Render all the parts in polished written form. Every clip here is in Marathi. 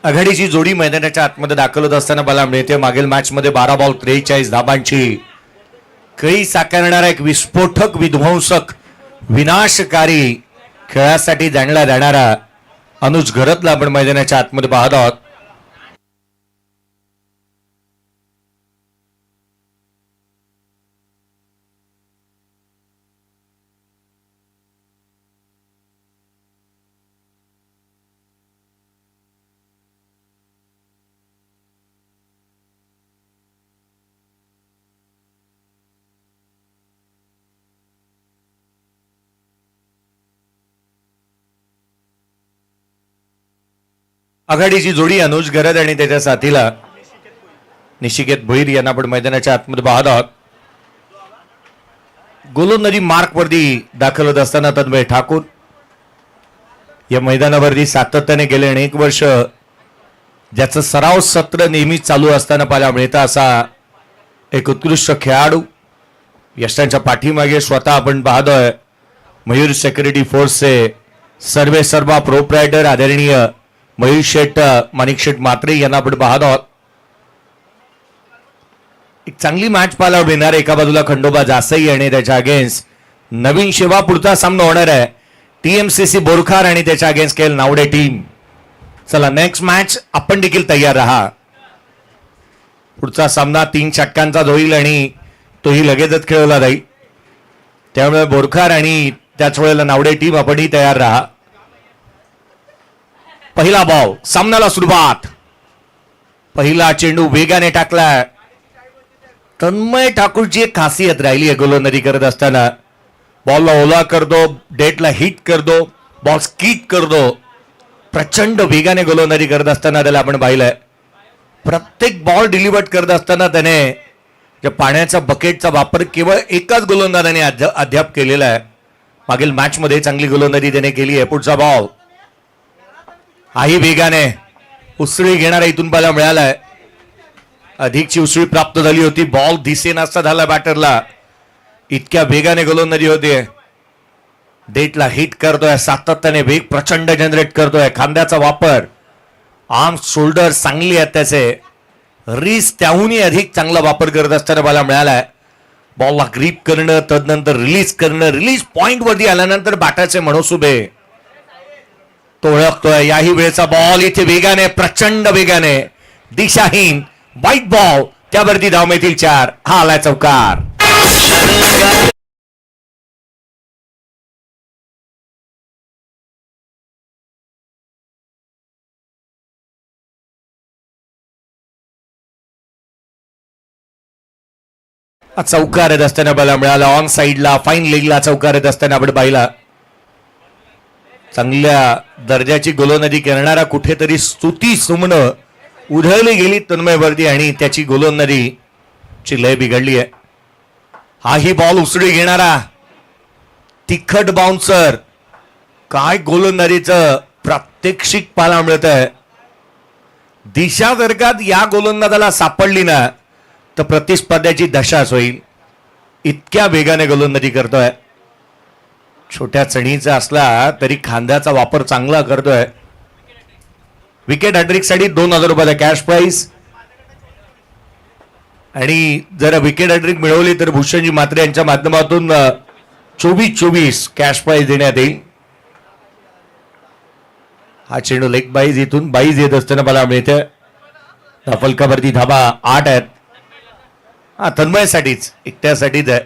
आघाडीची जोडी मैदानाच्या आतमध्ये दाखल होत असताना मला मिळते. मागील मॅच मध्ये 12 बॉल 43 धाबांची कळी साकारणारा एक विस्फोटक विध्वंसक विनाशकारी खेळासाठी जाणला जाणारा अनुज घरतला आपण मैदानाच्या आतमध्ये पाहत आहोत. आघाडीची जोडी अनुज घरत आणि त्याच्या साथीला निशिकेत भोईर यांना आपण मैदानाच्या आतमध्ये पाहत आहोत. गोलंदाजी मार्क वरती दाखल होत असताना तन्मय ठाकूर या मैदानावरती सातत्याने गेले अनेक वर्ष ज्याचं सराव सत्र नेहमी चालू असताना पाहायला मिळतं असा एक उत्कृष्ट खेळाडू. यशांच्या पाठीमागे स्वतः आपण पाहतोय मयूर सिक्युरिटी फोर्सचे सर्वे सर्वा प्रोप्रायटर आदरणीय मयूर शेठ माणिक शेठ मात्रे यांना आपण पाहत आहोत. एक चांगली मॅच पाहायला मिळणार. एका बाजूला खंडोबा जासई आणि त्याच्या अगेन्स्ट नवीन शिवा. पुढचा सामना होणार आहे TMCC बोरखार आणि त्याच्या अगेन्स्ट केल नावडे टीम. चला नेक्स्ट मॅच आपण देखील तयार राहा. पुढचा सामना 3 षटकांचा होईल आणि तोही लगेचच खेळवला जाईल. त्यामुळे बोरखार आणि त्याच वेळेला नावडे टीम आपणही तयार राहा. पहिला बॉल सामन्याला सुरुवात. पहिला चेंडू वेगाने टाकला. तन्मय ठाकूरची एक खासियत राहिली आहे गोलंदाजी करत असताना. बॉलला ओला करतो, डेटला हिट करतो, बॉल स्किट करतो. प्रचंड वेगाने गोलंदाजी करत असताना त्याला आपण पाहिलंय. प्रत्येक बॉल डिलिव्हर करत असताना त्याने ज्या पाण्याच्या बकेटचा वापर केवळ एकाच गोलंदाजाने अद्याप केलेला आहे. मागील मॅच मध्ये चांगली गोलंदाजी त्याने केली आहे. पुढचा बॉल आही वेगाने उसळी घेणारा इथून पाहायला मिळालाय. अधिकची उसळी प्राप्त झाली होती. बॉल दिसेनासा झाला बॅटरला. इतक्या वेगाने गोलंदाजी होते. डेटला हिट करतोय. सातत्याने वेग प्रचंड जनरेट करतोय. खांद्याचा वापर, आर्म शोल्डर चांगली आहेत त्याचे. रिस त्याहूनही अधिक चांगला वापर करत असताना मला मिळालाय. बॉलला ग्रीप करणं, तदनंतर रिलीज करणं. रिलीज पॉइंट वरती आल्यानंतर बॅटाचे मनसुबे तो ओळखतोय. याही वेळेचा बॉल इथे वेगाने, प्रचंड वेगाने, दिशाहीन वाईट बॉल. त्यावरती धाव मिळतील 4. हा आलाय चौकार. चौकार येत असताना बला मिळाला. ऑन साइडला फाईन लेगला चौकार येत असताना आपण पाहिला. चांगल्या दर्जाची गोलंदाजी करणारा कुठेतरी स्तुती सुमनं उधळली गेली तन्मयवरती आणि त्याची गोलंदाजी ची लय बिघडली आहे. हाही बॉल उसळी घेणारा तिखट बाउन्सर. काय गोलंदाजीचं प्रात्यक्षिक पाहायला मिळत आहे. दिशा जर का या गोलंदाजाला सापडली ना तर प्रतिस्पर्ध्याची दशाच होईल. इतक्या वेगाने गोलंदाजी करतोय. छोट्या चणीचा असला तरी खांद्याचा वापर चांगला करतोय. विकेट हॅट्रिक साठी 2000 रुपयाचा कॅश प्राइस आणि जर विकेट हॅट्रिक मिळवली तर भूषणजी मात्रे यांच्या माध्यमातून 24-24 कॅश प्राइस देण्यात येईल. हा चेंडू लेग बाईज इथून बाईज येत असताना मला मिळते. फलकावरती धाबा 8 आहेत. हा तन्मयसाठीच, एकट्यासाठीच आहे.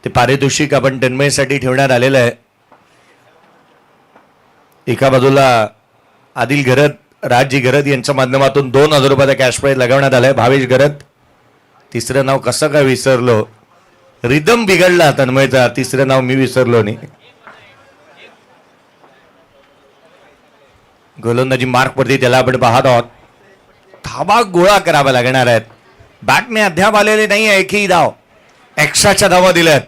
ते पारितोषिक आपण तन्मयसाठी ठेवण्यात आलेलं आहे. एका बाजूला आदिल घरत, राजजी घरत यांच्या माध्यमातून 2000 रुपयाचा कॅश प्राइज लगावण्यात आलाय. भावेश घरत, तिसरं नाव कसं काय विसरलो. रिदम बिघडला तन्मयचा. तिसरं नाव मी विसरलो नाही. गोलंदाजी मार्क वरती त्याला आपण पाहत आहोत. धाबा गोळा करावा लागणार आहेत. बॅटने अद्याप आलेले नाही आहे एकही धाव. एक्स्ट्राच्या धावा दिल्यात.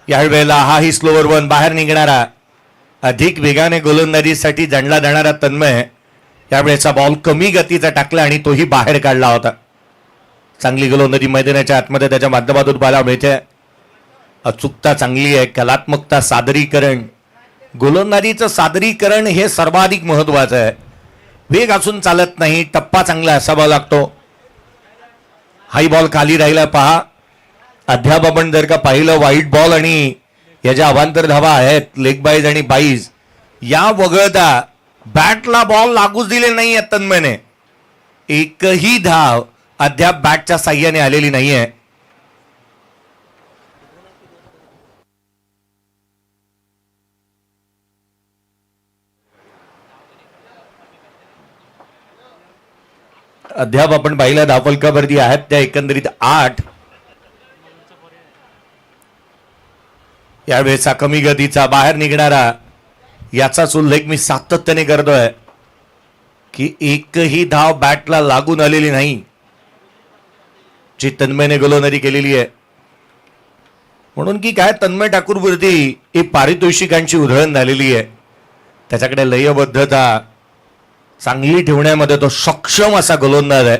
यावेळेला हाही स्लोवर वन बाहेर निघणारा अधिक वेगाने गोलंदाजीसाठी जाणला जाणारा तन्मय यावेळेचा बॉल कमी गतीचा टाकला आणि तोही बाहेर काढला होता. चांगली गोलंदाजी मैदानाच्या आतमध्ये त्याच्या माध्यमातून पाहायला मिळते. अचूकता चांगली आहे. कलात्मकता, सादरीकरण गोलंदाजीचं सादरीकरण हे सर्वाधिक महत्वाचं आहे. वेग असून चालत नाही, टप्पा चांगला असावा लागतो. हाई बॉल खाली राहिला पहा. अद्याप आपण जर का पाहिलं व्हाईट बॉल आणि याच्या अवांतर धावा आहेत लेग बाईज आणि बाईज, या वगळता बॅटला बॉल लागूच दिले नाही आहेत तन्मयने. एकही धाव अद्याप बॅटच्या साह्याने आलेली नाहीये. अद्याप आपण पाहिलं धावफलकावरती आहेत त्या एकंदरीत 8. यावेळेचा कमी गतीचा बाहेर निघणारा याचाच उल्लेख मी सातत्याने करतोय की एकही धाव बॅटला लागून आलेली नाही जी तन्मयने गोलंदाजी केलेली आहे. म्हणून की काय तन्मय ठाकूरवरती एक पारितोषिकांची उधळण झालेली आहे. त्याच्याकडे लयबद्धता चांगली ठेवण्यामध्ये तो सक्षम असा गोलंदाज आहे.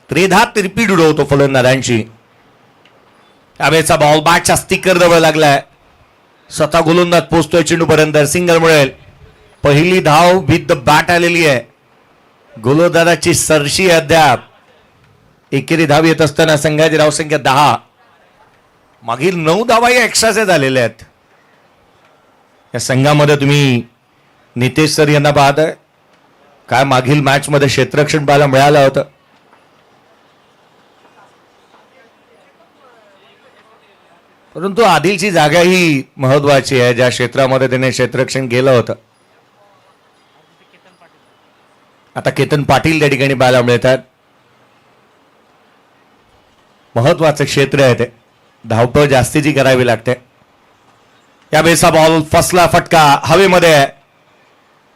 त्रेधा तिरपीट उडवतो फलंदाजांची. यावेळेचा बॉल बॅटच्या स्टिकर जवळ लागलाय. स्वतः गोलंदाज पोहोचतोय चेंडूपर्यंत. सिंगल मिळेल. पहिली धाव विथ द बॅट आलेली आहे. गोलंदाजाची सरशी अद्याप. एकेरी धाव येत असताना संघाची धावसंख्या 10. मागील 9 धावा या एक्स्ट्राचे झालेल्या आहेत. या संघामध्ये तुम्ही नितेश सर यांना पाहताय. काय मागील मॅच मध्ये क्षेत्ररक्षण पाहायला मिळालं होतं. परंतु आदिलची जागा ही महत्वाची आहे ज्या क्षेत्रामध्ये त्याने क्षेत्ररक्षण केलं होतं. आता केतन पाटील त्या ठिकाणी पाहायला मिळतात. महत्वाचं क्षेत्र आहे ते. धावपळ जास्तीची करावी लागते. या बेसा बॉल फसला, फटका हवेमध्ये.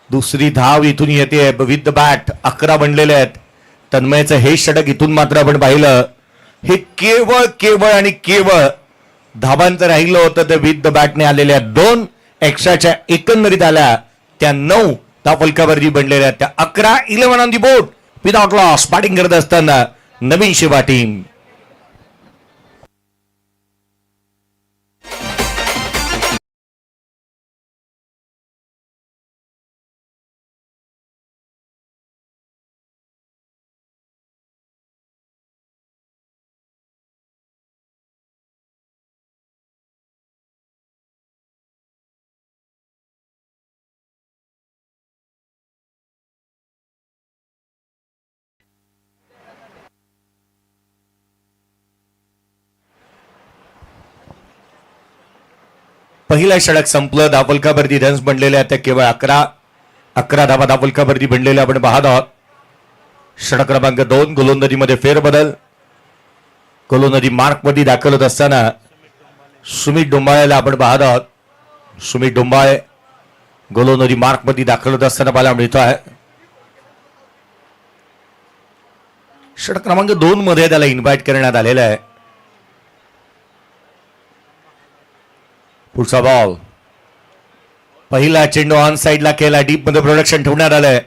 दुसरी धाव इथून येते विथ द बॅट. 11 बनलेले आहेत. तन्मयचं हे षटक इथून मात्र आपण पाहिलं हे केवळ आणि केवळ धाबांचं राहिलं होतं. ते विथ द बॅटने आलेल्या 2 एक्स्ट्राच्या एकंदरीत आल्या त्या 9 धावफलकावरती बनलेल्या त्या 11 on the board without loss. Batting करत असताना नवीन शिवा टीम. पहिला षटक संपलं. धावफलकावरती रन्स बनलेले आहेत त्या केवळ 11 धावा धावफलकावरती बनलेल्या आपण पाहत आहोत. षटक क्रमांक 2 गोलंदाजीमध्ये फेरबदल. गोलंदाजी मार्कमध्ये दाखल होत असताना सुमित डोंबाळेला आपण पाहत आहोत. सुमित डोंबाळे गोलंदाजी मार्कमध्ये दाखल होत असताना पाहायला मिळतो आहे. षटक क्रमांक 2 मध्ये त्याला इन्व्हाइट करण्यात आलेलं आहे. पुढचा बॉल. पहिला चेंडू ऑन साइडला केला. डीप मध्ये प्रोडक्शन ठेवण्यात आलंय.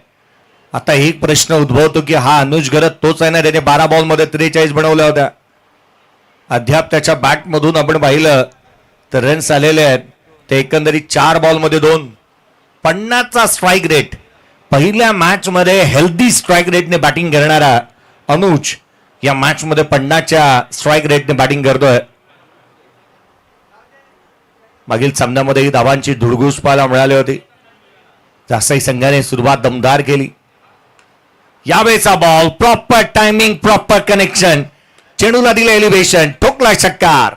आता एक प्रश्न उद्भवतो की हा अनुज गरत तोच आहे ना त्याने 12 बॉल मध्ये 43 बनवल्या होत्या. अद्याप त्याच्या बॅट मधून आपण पाहिलं तर रन्स आलेले आहेत ते एकंदरीत 4 बॉल मध्ये 2. 50चा स्ट्राईक रेट. पहिल्या मॅच मध्ये हेल्दी स्ट्राईक रेटने बॅटिंग करणारा अनुज या मॅच मध्ये 50च्या स्ट्राईक रेटने बॅटिंग करतोय. मागील सामन्यामध्ये धावांची धुडगूस पाहायला मिळाली होती. जास्तही संघाने सुरुवात दमदार केली. यावेळेचा ball proper timing, proper connection. चेंडूला दिले एलिव्हेशन. ठोकला षटकार.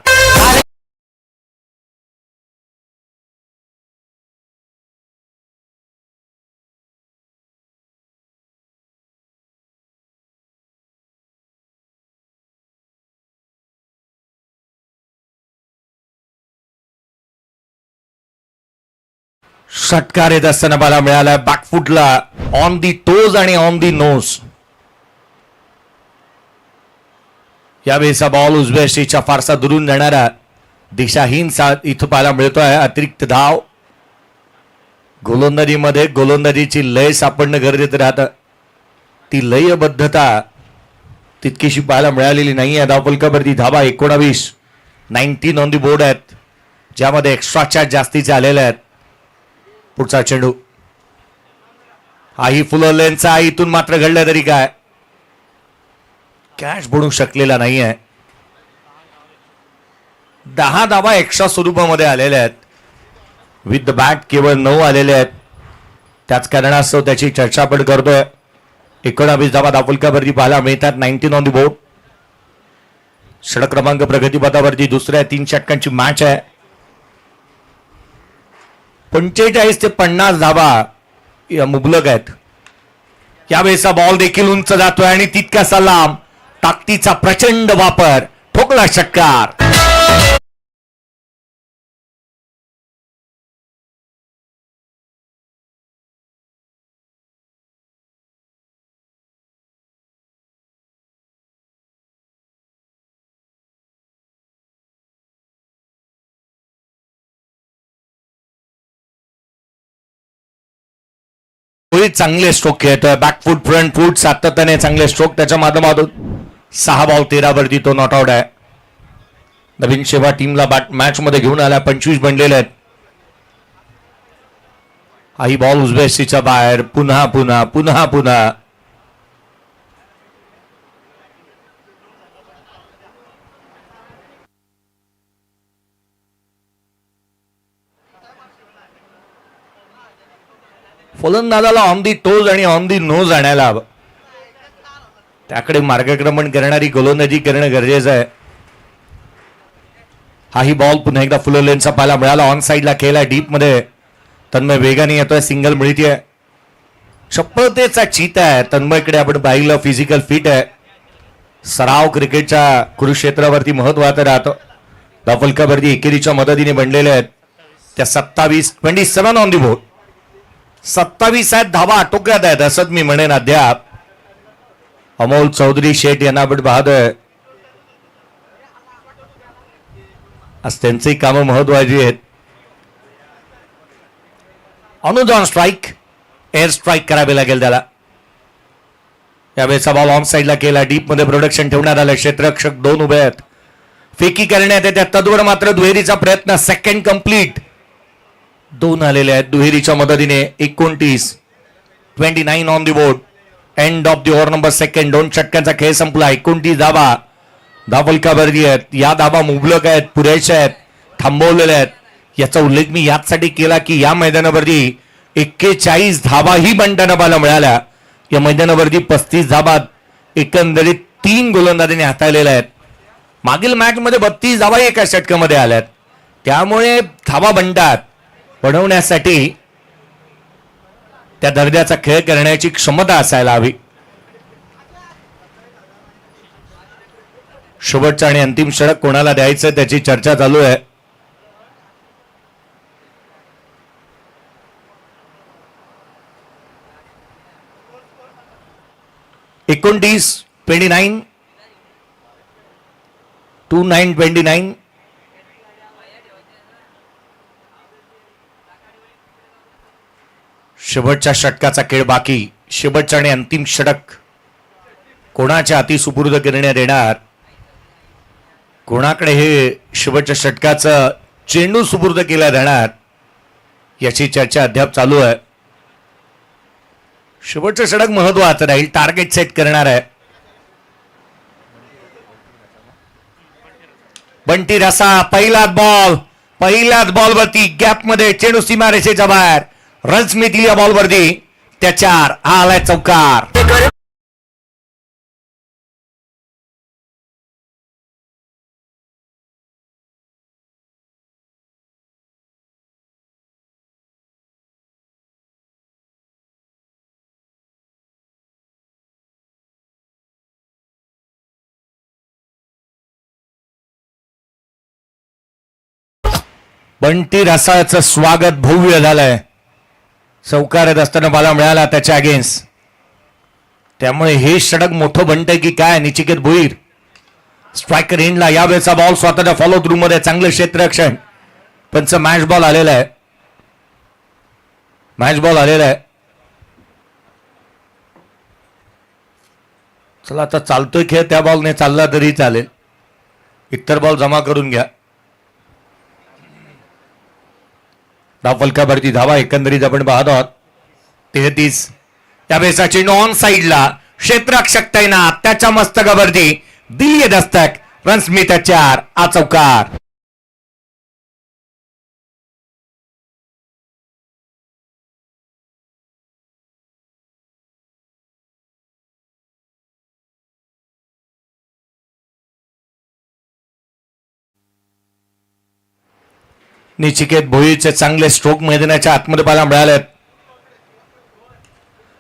षटकार येत असताना मला मिळाला बॅकफुटला ऑन दी टोज आणि ऑन दी नोज. यावेळेचा बॉल उजव्या शीच्या फारसा दुरून जाणारा दिशाहीन इथं पाहायला मिळतोय. अतिरिक्त धाव. गोलंदाजीमध्ये गोलंदाजीची लय सापडणं गरजेचं राहतं. ती लयबद्धता तितकीशी पाहायला मिळालेली नाही आहे. धावफलकावरती धावा 19 ऑन दी बोर्ड आहेत ज्यामध्ये एक्स्ट्राच्या जास्तीचे आलेल्या आहेत. पुढचा चेंडू हाही फुल लेनचा, इथून मात्र घडलं तरी काय कॅच बनू शकलेला नाहीये. 10 धावा एक्स्ट्रा स्वरूपामध्ये आलेल्या आहेत. विथ द बॅट केवळ 9 आलेले आहेत. त्याच कारणास्तव त्याची चर्चा आपण करतोय. 19 धावा दाफुलकावरती पाहायला मिळतात. 19 ऑन द बोर्ड. षटक क्रमांक प्रगतीपथावरती दुसऱ्या 3 षटकांची मॅच आहे. 45 ते 50 धावा या मुबलक आहेत. यावेळेचा बॉल देखील उंच जातोय आणि तितकासा लांब. ताकदीचा प्रचंड वापर, ठोकला षटकार. चांगले स्ट्रोक खेळतोय. बॅकफूट फ्रंट फूट सातत्याने चांगले स्ट्रोक त्याच्या माध्यमातून 6 बॉल 13 वरती तो नॉट आउट आहे. नवीन शेवा टीमला मॅच मध्ये घेऊन आला. 25 बनलेले आहेत. हाही बॉल उजव्या बाहेर. पुन्हा पुन्हा पुन्हा पुन्हा फलंदाजाला ऑन दी टोज आणि ऑन दी नोज आणायला हवं. त्याकडे मार्गक्रमण करणारी गोलंदाजी करणं गरजेचं आहे. हाही बॉल पुन्हा एकदा फुल लेनचा पाहायला मिळाला. ऑन साईडला खेळला डीप मध्ये. तन्मय वेगाने येतोय. सिंगल मिळतीये. चपळतेचा चीत आहे. तन्मयकडे आपण पाहिलं फिजिकल फिट आहे. सराव क्रिकेटच्या कुरुक्षेत्रावरती महत्वाचं राहतं. दाफुलकावरती एकेरीच्या मदतीने बनलेले आहेत. त्या 27 ऑन दी बोर्ड. 27 आहेत धावा आटोक्यात आहेत असंच मी म्हणेन. अद्याप अमोल चौधरी शेठ यांना आपण पाहतोय. आज त्यांची कामं महत्वाची आहेत. Anuj on strike. Air strike करावे लागेल त्याला. यावेळेचा बॉल ऑन साईडला केला. डीप मध्ये प्रोडक्शन ठेवण्यात आलं. क्षेत्ररक्षक 2 उभे आहेत. फेकी करण्यात येते. तत्वर मात्र दुहेरीचा प्रयत्न. Second complete. 2 आलेले आहेत दुहेरीच्या मदतीने. 29 on the board. End of the over number 2. 2 षटकांचा खेळ संपला. 29 धावा दाफुलकावरती आहेत. या धावा मुबलक आहेत. पुरेशा आहेत. थांबवलेल्या आहेत. याचा उल्लेख मी यासाठी केला की या मैदानावरती 41 धावाही बनताना पाहायला मिळाल्या. या मैदानावरती 35 धावा एकंदरीत 3 गोलंदाजांनी हाताळलेल्या आहेत. मागील मॅच मध्ये 32 धावा एका षटकामध्ये आल्यात. त्यामुळे धावा बनतात. बनवण्यासाठी त्या दर्जाचा खेळ करण्याची क्षमता असायला हवी. शेवटचा आणि अंतिम षटक कोणाला द्यायचं त्याची चर्चा चालू आहे. एकोणतीस 29 शेवटच्या षटकाचा खेळ बाकी. शेवटचा आणि अंतिम षटक कोणाच्या हाती सुपूर्द करण्यात येणार. कोणाकडे हे शेवटच्या षटकाचं चेंडू सुपूर्द केला जाणार याची चर्चा अद्याप चालू आहे. शेवटचं षटक महत्वाचं राहील. टार्गेट सेट करणार आहे. बंटी रसा. पहिलाच बॉलवरती गॅप मध्ये चेंडू सीमारेषेच्या बाहेर. रन्स मिळतील या बॉलवरती. त्या 4 हा आलाय चौकार. बंटी रसाचं स्वागत भव्य झालंय. चौकारत असताना मला मिळाला त्याच्या अगेन्स्ट. त्यामुळे हे षटक मोठं बनतंय की काय. निचिकेत भोईर स्ट्रायकर एंडला. यावेळेचा बॉल स्वतःच्या फॉलो थ्रू मध्ये. चांगलं क्षेत्ररक्षण. पंच मॅच बॉल आलेला आहे. चला आता चालतोय खेळ. त्या बॉलने चालला तरी चालेल. इतर बॉल जमा करून घ्या. धाव फलकावरती धावा एकंदरीत आपण पाहत आहोत 33. यावेळेचा चेंडू ऑन साइडला क्षेत्ररक्षक तैनात त्याच्या मस्तकावरती दिली दस्तक रन स्मिथ 4 आ चौकार. निचिकेत भोईरचे चांगले स्ट्रोक मैदानाच्या आतमध्ये पाहायला मिळाले.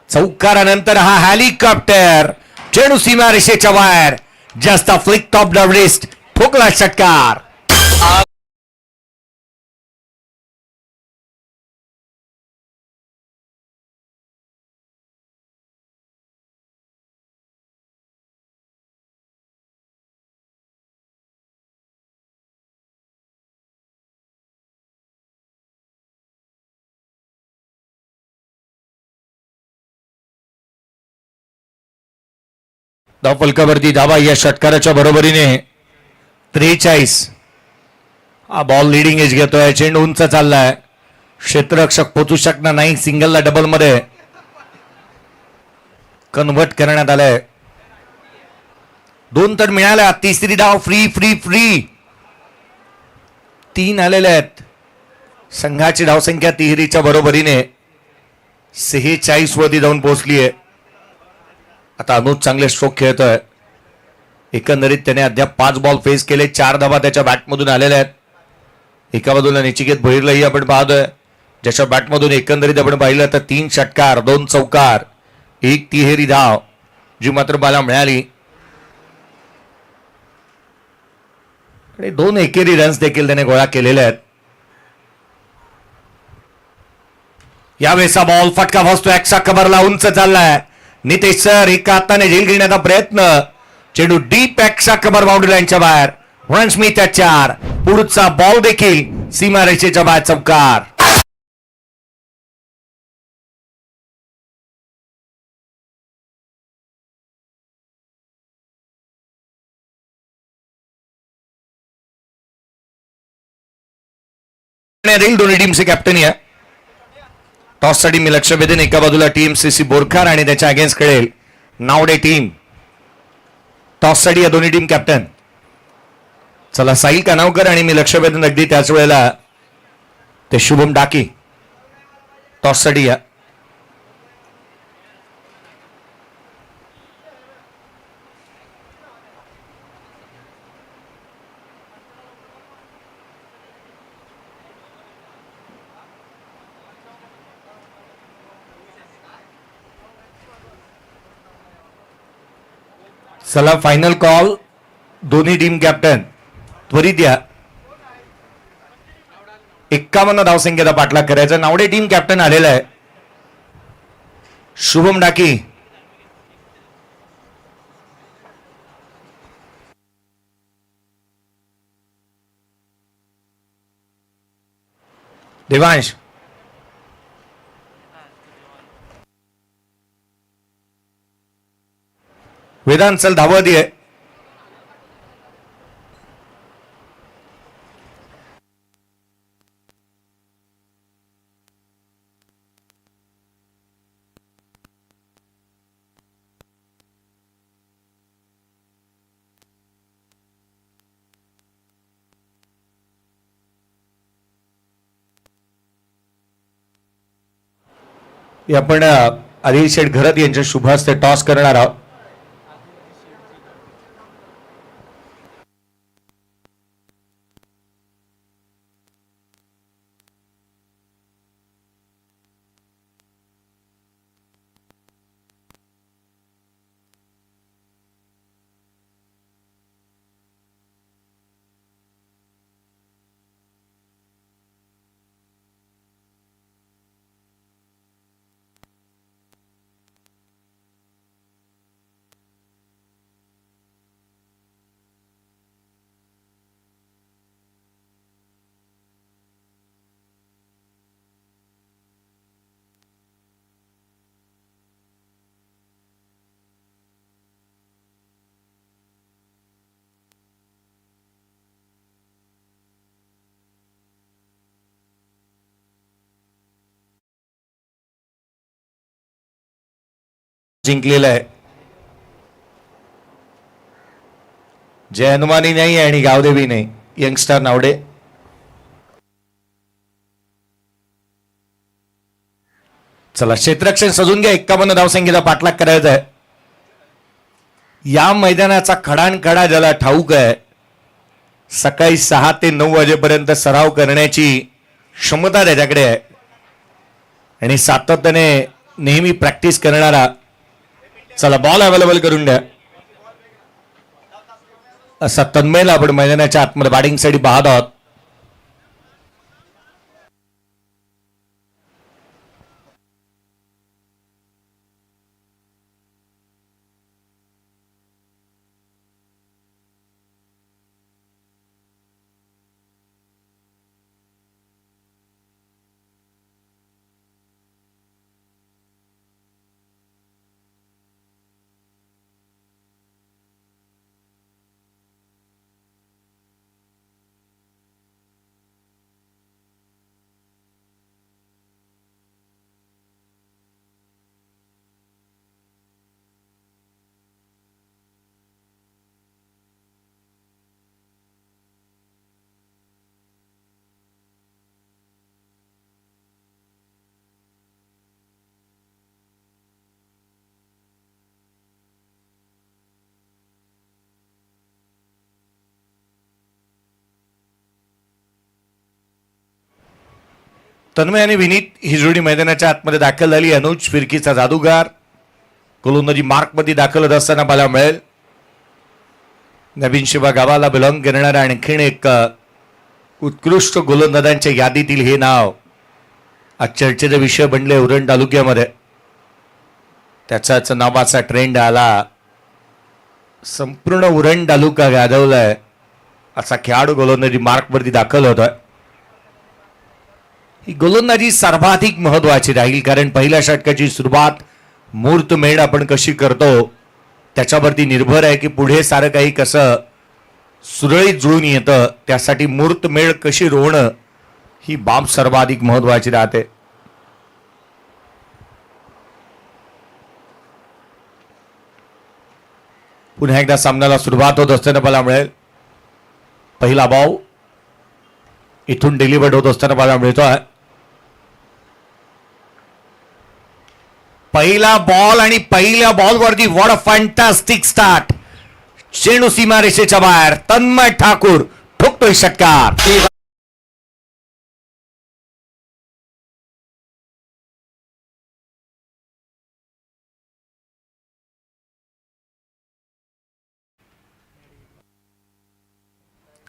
चौकारानंतर हा हेलिकॉप्टर चेंडू सीमा रेषेच्या बाहेर just flick top the wrist ठोकला षटकार. धाव फलकावरती धावा या षटकाराच्या बरोबरीने 43. हा बॉल लिडिंग एज घेतोय. चेंडू उंच चाललाय. क्षेत्ररक्षक पोचू शकणार नाही. सिंगलला डबल मध्ये कन्व्हर्ट करण्यात आलंय. 2 तर मिळाल्या. तिसरी धाव फ्री फ्री फ्री 3 आलेले आहेत. संघाची धावसंख्या तिहेरीच्या बरोबरीने 46 वरती जाऊन पोहोचली आहे. आता अनुज चांगले स्ट्रोक खेळतोय. एकंदरीत त्याने अद्याप 5 बॉल फेस केले. 4 धावा त्याच्या बॅटमधून आलेल्या आहेत. एका बाजूला निचिकेत भोईरलाही आपण पाहतोय ज्याच्या बॅटमधून एकंदरीत आपण पाहिलं तर 3 षटकार 2 चौकार 1 तिहेरी धाव जी मात्र मला मिळाली. 2 एकेरी रन्स देखील त्याने गोळा केलेले आहेत. यावेळेचा बॉल फटका बसतो. एक्स्ट्रा कव्हरला उंच चाललाय. नितेश सर एका हाताने झेल घेण्याचा प्रयत्न. चेंडू डीप एक्स्ट्रा कव्हर बाउंड्री लाईनच्या बाहेर रन स्मिथ 4. पुढचा बॉल देखील सीमा रेषेच्या बाहेर चौकार. दोन्ही टीमचे कॅप्टन या टॉस साठी मी लक्ष वेधेन. एका बाजूला टीम सीसी बोरखार आणि त्याच्या अगेन्स्ट खेळेल नावडे टीम. टॉस साठी या दोन्ही टीम कॅप्टन चला साहिल कानावकर आणि मी लक्ष वेधेन अगदी त्याच वेळेला ते शुभम डाकी टॉस साठी या. चला फायनल कॉल दोन्ही टीम कॅप्टन त्वरित या. 51 धावसंख्येचा पाठलाग करायचा. नावडे टीम कॅप्टन आलेला आहे शुभम डाकी. देवांश वेदांत चल धावत आहे. आपण आदिल शेठ घरत यांच्या शुभ हस्ते टॉस करणार आहोत. जिंकलेला आहे. जय हनुमानी नाही आणि गावदेवी नाही. यंगस्टर नावडे चला क्षेत्ररक्षण सजून घ्या. 51 धावसंख्येचा पाठलाग करायचा आहे. या मैदानाचा खडानखडा ज्याला ठाऊक आहे, सकाळी 6 ते 9 वाजेपर्यंत सराव करण्याची क्षमता त्याच्याकडे आहे आणि सातत्याने नेहमी प्रॅक्टिस करणारा. चला बॉल अवेलेबल करून द्या असा तन्मयला आपण मैदानाच्या आतमध्ये बॅटिंगसाठी पाहत आहोत. तन्मय आणि विनीत ही जोडी मैदानाच्या आतमध्ये दाखल झाली. अनुज फिरकीचा जादूगार गोलंदाजी मार्कमध्ये दाखल होत असताना पाहायला मिळेल. नवीन शिवा गावाला बिलॉंग करणारा आणखीन एक उत्कृष्ट गोलंदाजांच्या यादीतील हे नाव आज चर्चेचा विषय बनले उरण तालुक्यामध्ये. त्याचाच नावाचा ट्रेंड आला. संपूर्ण उरण तालुका गाजवलाय असा खेळाडू गोलंदाजी मार्कवरती दाखल होतोय. ही गोलंदाजी सर्वाधिक महत्वाची राहील, कारण पहिल्या षटकाची सुरुवात मुहूर्तमेढ आपण कशी करतो त्याच्यावरती निर्भर आहे की पुढे सारं काही कसं सुरळीत जुळून येतं. त्यासाठी मुहूर्तमेढ कशी रोवणं ही बाब सर्वाधिक महत्वाची राहते. पुन्हा एकदा सामन्याला सुरुवात होत असताना मला मिळेल. पहिला बॉल इथून डिलिव्हर्ड होत असताना मला मिळतोय. पहिला बॉल आणि पहिल्या बॉलवरती व्हॉट अ फॅन्टास्टिक स्टार्ट. चेंडू सीमारेषेच्या बाहेर. तन्मय ठाकूर ठोकतोय षटकार.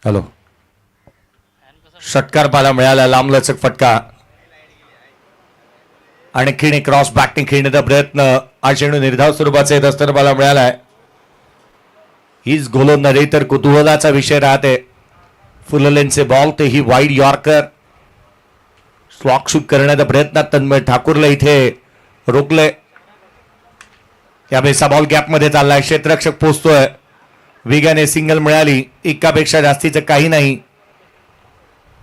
हॅलो, षटकार पाहायला मिळाला. लांबलचक फटका. आणखीन एक क्रॉस बॅटिंग खेळण्याचा प्रयत्न. हा चेंडू निर्धाव स्वरूपाचा येत असताना मला मिळालाय. हीच गोलंदाजी तर कुतूहलाचा विषय राहते. फुललेनचे बॉल ते ही वाईड यॉर्कर. स्लॉक शूट करण्याचा प्रयत्न तन्मय ठाकूरला इथे रोखले. या बेसा बॉल गॅप मध्ये चाललाय. क्षेत्ररक्षक पोहोचतोय. वेगाने सिंगल मिळाली. एकापेक्षा जास्तीचं काही नाही.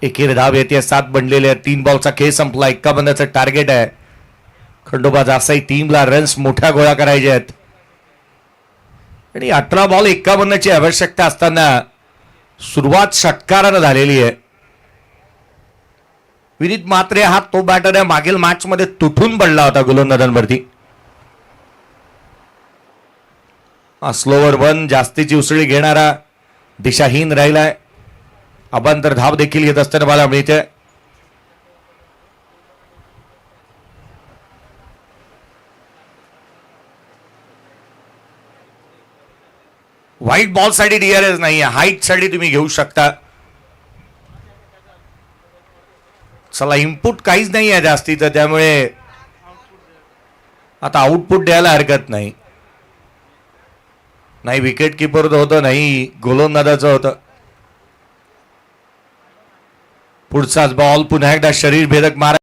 एकेर धाव येते. 7 बनलेले. 3 बॉलचा खेळ संपला. 51चं टार्गेट आहे. खंडोबा जासाई टीमला रन्स मोठ्या गोळा करायचे आहेत आणि 18 बॉल 51ची आवश्यकता असताना सुरुवात षटकारानं झालेली आहे. विनीत मात्रे हा तो बॅटर आहे मागील मॅच मध्ये तुटून पडला होता गोलंदाजांवरती. स्लोवर वन जास्तीची उसळी घेणारा दिशाहीन राहिलाय. अबांतर धाव देखील येत असताना मला मिळते. व्हाईट बॉल साठी डीआरएस नाहीये. हाईट साठी तुम्ही घेऊ शकता. चला इनपुट काहीच नाही आहे जास्ती, तर त्यामुळे आता आउटपुट द्यायला हरकत नाही. नाही विकेट किपर होतं, नाही गोलंदाजाचं होतं. पुढचाच बॉल पुन्हा एकदा शरीर भेदक मारा.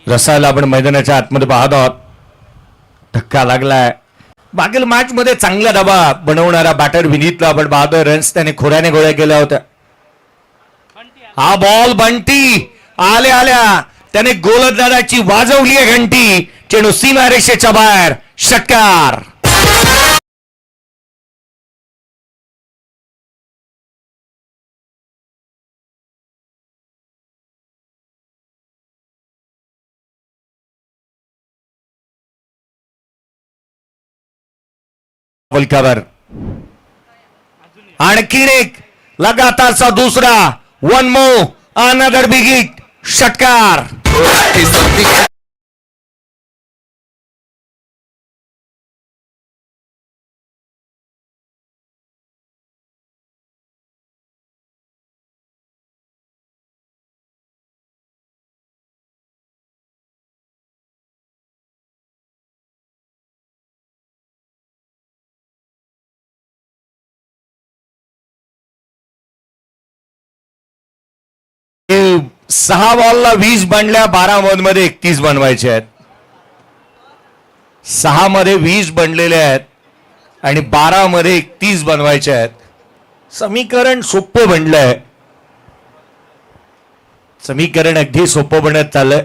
रसायला आपण मैदानाच्या आतमध्ये पाहत आहोत. धक्का लागलाय. मागील मॅच मध्ये चांगला डबा बनवणारा बॅटर विनीतला आपण पाहतोय. रन्स त्याने खोऱ्याने गोळ्या केल्या होत्या. हा बॉल बंटी आल्या आल्या त्याने गोलंदाजाची वाजवली आहे घंटी. चेंडू सीमारेषेच्या बाहेर. षटकार. आणखी एक लगातारचा दुसरा. One more another big hit. षटकार. सहा बॉलला 20 बनल्या. 12 मध्ये 31 बनवायचे आहेत. 6 मध्ये 20 बनलेले आहेत आणि 12 मध्ये 31 बनवायचे आहेत. समीकरण सोपं बनलंय. समीकरण अगदी सोपं बनत चाललंय.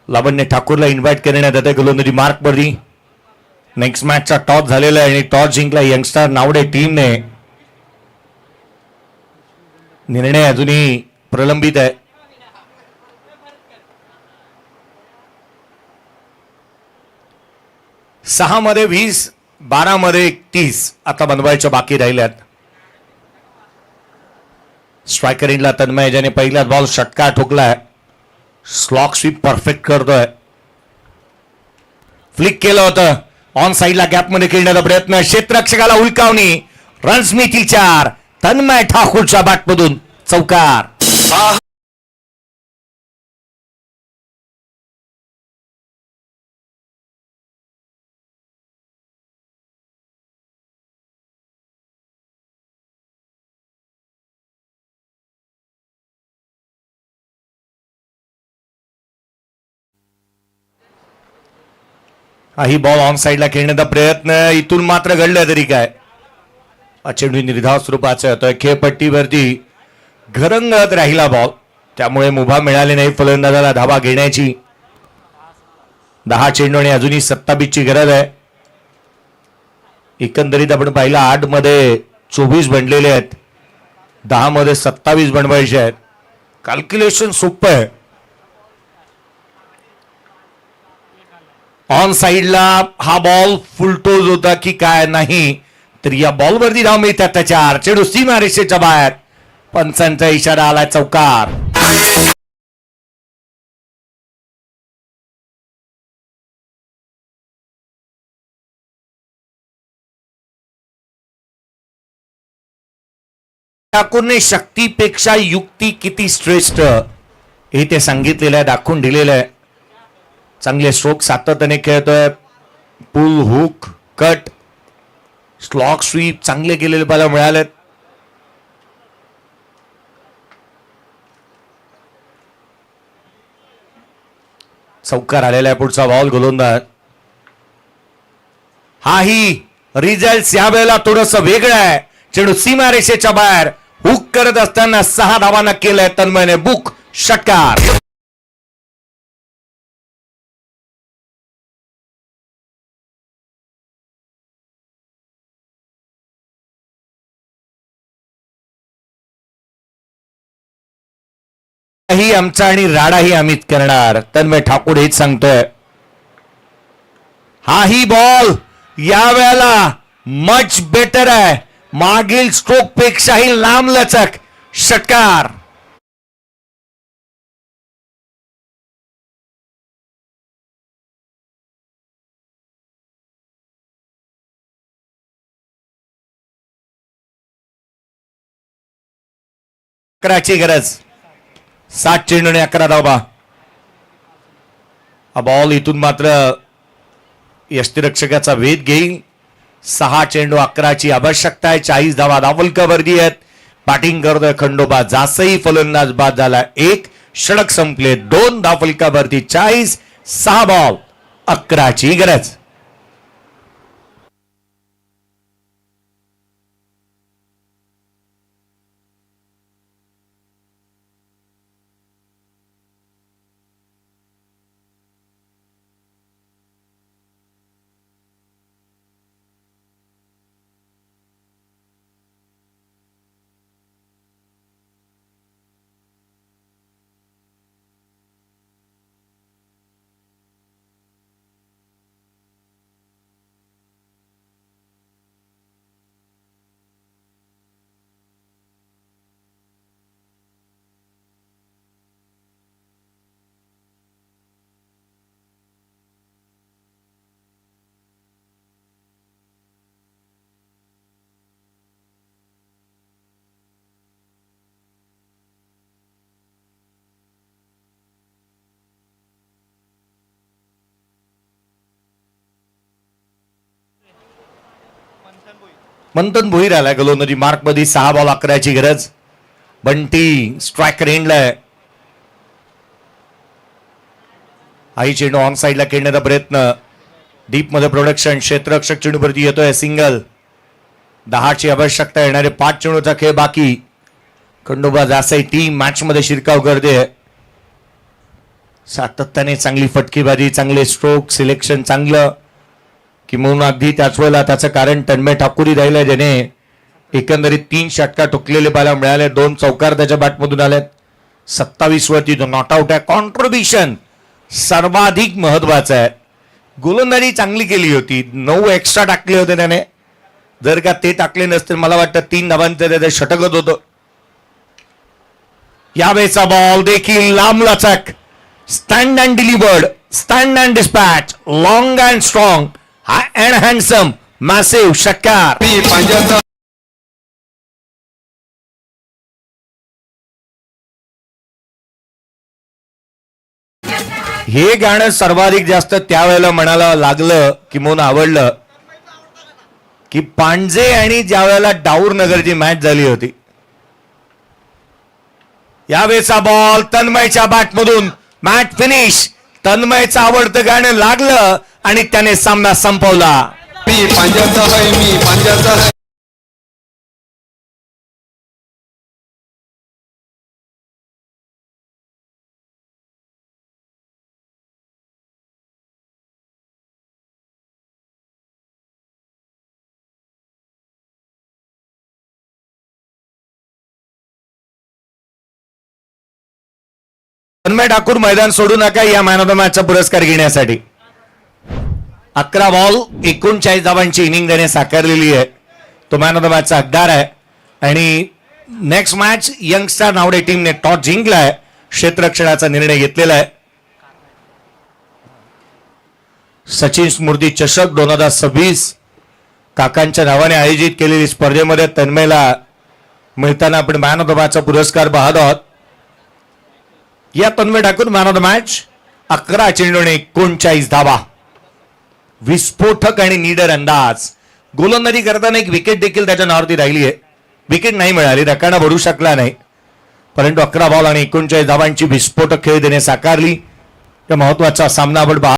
लावण्य ठाकूरला इन्व्हाइट करण्यात येते गोलंदाजी मार्क वरती. नेक्स्ट मॅचचा टॉस झालेला आहे आणि टॉस जिंकला यंगस्टर नावडे टीमने. निर्णय अजूनही प्रलंबित आहे. सहा मध्ये 20, 12 मध्ये 31 आता बनवायच्या बाकी राहिल्यात. स्ट्रायकर इंडला तन्मय ज्याने पहिल्याच बॉल षटकार ठोकलाय. स्लॉक स्वीप परफेक्ट करतोय. फ्लिक केलं होतं. ऑन साइडला गॅप मध्ये खेळण्याचा प्रयत्न. क्षेत्ररक्षकाला उलकावणी. रन्स मिळतील 4. तन्मय ठाकूरच्या बॅटमधून चौकार. ही बॉल ऑन साइडला खेळण्याचा प्रयत्न. इथून मात्र घडलं तरी काय. चेंडू निर्धाव स्वरूपाचा होतोय. खेळपट्टीवरती घरंगत राहिला बॉल. त्यामुळे मुभा मिळाली नाही फलंदाजाला धावा घेण्याची. 10 चेंडू आणि अजूनही 27ची गरज आहे. एकंदरीत आपण पाहिलं 8 मध्ये 24 बनलेले आहेत. 10 मध्ये 27 बनवायचे आहेत. कॅल्क्युलेशन सोपं आहे. ऑन साइडला हा बॉल फुलटोज होता की काय नाही. तर या बॉलवरती धाव मिळतात त्याच्या. चेंडू सीमारेषेच्या बाहेर. पंचांचा इशारा आला. चौकार. ठाकूरने शक्तीपेक्षा युक्ती किती श्रेष्ठ हे ते सांगितलेलं आहे. दाखवून दिलेलं आहे. चांगले स्ट्रोक सातत्याने खेळतोय. पुल हुक कट स्लॉक स्वीप चांगले केलेले मला मिळालेत. चौकार आलेला आहे. पुढचा बॉल गोलंदाज. हाही रिझल्ट यावेळेला थोडस वेगळं आहे. चेंडू सीमारेषेच्या बाहेर. हुक करत असताना 6 धावांना केलंय तन्मयने बुक. षटकार. ही आमचा आणि राडाही आम्हीच करणार. तन्मय ठाकूर हेच सांगतोय. हाही बॉल यावेळेला मच बेटर आहे. मागील स्ट्रोक पेक्षाही लांब लचक. षटकार. कराची गरज. 7 चेंडू आणि 11 धावा. हा बॉल इथून मात्र यष्टीरक्षकाचा वेध घेईल. 6 चेंडू 11ची आवश्यकता आहे. 40 धावा धावलकावरती आहेत. बॅटिंग करतोय खंडोबा जासई, फलंदाज बाद झाला. 1 षटक संपले. 2 धावफलकावरती 40. 6 बॉल 11ची गरज. मंथन भोईर आलाय गोलंदाजी मार्क मध्ये. 6 बॉल 11ची गरज. बंटी स्ट्रायक रेंडलाय. आई चेंडू ऑन साइडला खेळण्याचा प्रयत्न. डीप मध्ये प्रोडक्शन. क्षेत्ररक्षक चेंडूवरती येतोय सिंगल. 10ची आवश्यकता. येणारे 5 चेंडूचा खेळ बाकी. खंडोबा जासई टीम मॅच मध्ये शिरकाव करते. सातत्याने चांगली फटकेबाजी, चांगले स्ट्रोक सिलेक्शन चांगलं, किंवा अगदी त्याच वेळेला त्याचं कारण तन्मय ठाकूरही राहिलं, ज्याने एकंदरीत 3 षटका ठोकलेले पाहायला मिळाले. 2 चौकार त्याच्या बॅटमधून आलेत. 27 वरती नॉट आउट आहे. कॉन्ट्रीब्युशन सर्वाधिक महत्वाचं आहे. गोलंदाजी चांगली केली होती. 9 एक्स्ट्रा टाकले होते त्याने. जर का ते टाकले नसते मला वाटतं 3 धावांचं त्याचं षटकच होतं. यावेळेचा बॉल देखील लांब लचक. Stand and delivered. Stand and dispatch. Long and strong. And handsome massive षटकार. हे गाणं सर्वाधिक जास्त त्यावेळेला म्हणायला लागलं किंवा आवडलं की पांजे आणि ज्या वेळेला डाऊर नगरची मॅच झाली होती. यावेळेचा बॉल तन्मयच्या बॅटमधून. Match finish. तन्मयचं आवडतं गाणं लागलं आणि त्याने सामना संपवला. मी पांजाचा आहे, मी पांजाचा आहे. तन्मय ठाकूर मैदान सोडू नका या मॅन ऑफ द मॅचचा पुरस्कार घेण्यासाठी. 11 बॉल 39 धावांची इनिंग त्याने साकारलेली आहे. तो मॅन ऑफ द मॅचचा हकदार आहे. आणि नेक्स्ट मॅच यंगस्टार नावडे टीमने टॉस जिंकलाय. क्षेत्ररक्षणाचा निर्णय घेतलेला आहे. सचिन स्मृती चषक 2026 काकांच्या नावाने आयोजित केलेली स्पर्धेमध्ये तन्मयला मिळताना आपण मॅन ऑफ द मॅचचा पुरस्कार पाहत आहोत. या Tanmay Thakur man of the match. 11 चेंडूने 39 धावा. विस्फोटक आणि नीडर अंदाज. गोलंदाजी करताना एक विकेट देखील त्याच्या नावावरती राहिली आहे. विकेट नाही मिळाली, रकाना भरू शकला नाही, परंतु 11 बॉल आणि 39 धावांची विस्फोटक खेळ त्याने साकारली. या महत्वाचा सामना आपण